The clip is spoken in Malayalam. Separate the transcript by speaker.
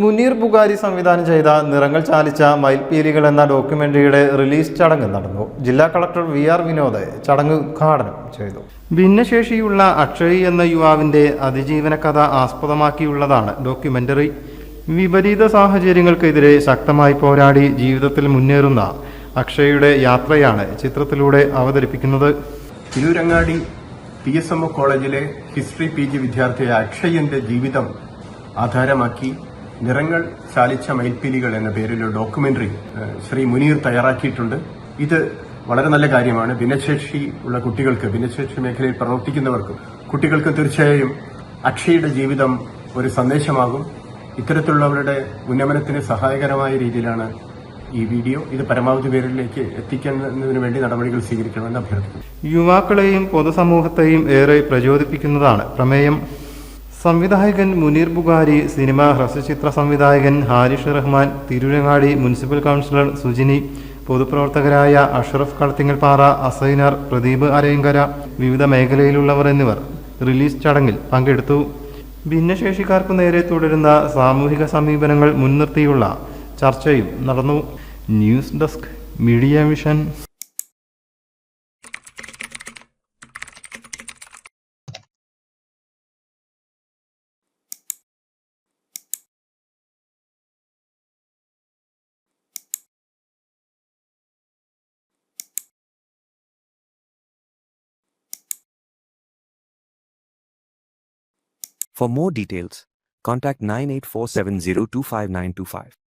Speaker 1: മുനീർ ബുഖാരി സംവിധാനം ചെയ്ത നിറങ്ങൾ ചാലിച്ച മയിൽപീലികൾ എന്ന ഡോക്യുമെന്ററിയുടെ റിലീസ് ചടങ്ങ് നടന്നു. ജില്ലാ കളക്ടർ VR വിനോദ് ചടങ്ങ് ഉദ്ഘാടനം ചെയ്തു. ഭിന്നശേഷിയുള്ള അക്ഷയ് എന്ന യുവാവിന്റെ അതിജീവന കഥ ആസ്പദമാക്കിയുള്ളതാണ് ഡോക്യുമെന്ററി. വിപരീത സാഹചര്യങ്ങൾക്കെതിരെ ശക്തമായി പോരാടി ജീവിതത്തിൽ മുന്നേറുന്ന അക്ഷയയുടെ യാത്രയാണ് ചിത്രത്തിലൂടെ അവതരിപ്പിക്കുന്നത്.
Speaker 2: തിരൂരങ്ങാടി PSMO കോളേജിലെ ഹിസ്റ്ററി PG വിദ്യാർത്ഥിയായ അക്ഷയന്റെ ജീവിതം ആധാരമാക്കി നിറങ്ങൾ ചാലിച്ച മയിൽപ്പീലികൾ എന്ന പേരിൽ ഒരു ഡോക്യുമെന്ററി ശ്രീ മുനീർ തയ്യാറാക്കിയിട്ടുണ്ട്. ഇത് വളരെ നല്ല കാര്യമാണ്. ഭിന്നശേഷി ഉള്ള കുട്ടികൾക്ക്, ഭിന്നശേഷി മേഖലയിൽ പ്രവർത്തിക്കുന്നവർക്കും കുട്ടികൾക്കും തീർച്ചയായും അക്ഷയയുടെ ജീവിതം ഒരു സന്ദേശമാകും. ഇത്തരത്തിലുള്ളവരുടെ ഉന്നമനത്തിന് സഹായകരമായ രീതിയിലാണ് ഈ വീഡിയോ. ഇത് പരമാവധി പേരിലേക്ക് എത്തിക്കുന്നതിന് വേണ്ടി നടപടികൾ സ്വീകരിക്കണമെന്ന് അഭ്യർത്ഥിക്കുന്നു.
Speaker 1: യുവാക്കളെയും പൊതുസമൂഹത്തെയും ഏറെ പ്രചോദിപ്പിക്കുന്നതാണ് പ്രമേയം. സംവിധായകൻ മുനീർ ബുഖാരി, സിനിമ ഹ്രസ്വചിത്ര സംവിധായകൻ ഹാരിഷ് റഹ്മാൻ, തിരൂരങ്ങാടി മുനിസിപ്പൽ കൗൺസിലർ സുജിനി, പൊതുപ്രവർത്തകരായ അഷ്റഫ് കളത്തിങ്ങൽപ്പാറ, അസൈനർ, പ്രദീപ് അരയങ്കര, വിവിധ മേഖലയിലുള്ളവർ എന്നിവർ റിലീസ് ചടങ്ങിൽ പങ്കെടുത്തു. ഭിന്നശേഷിക്കാർക്കു നേരെ തുടരുന്ന സാമൂഹിക സമീപനങ്ങൾ മുൻനിർത്തിയുള്ള ചർച്ചയും നടന്നു. News desk media vision.
Speaker 3: For more details, contact 9847025925.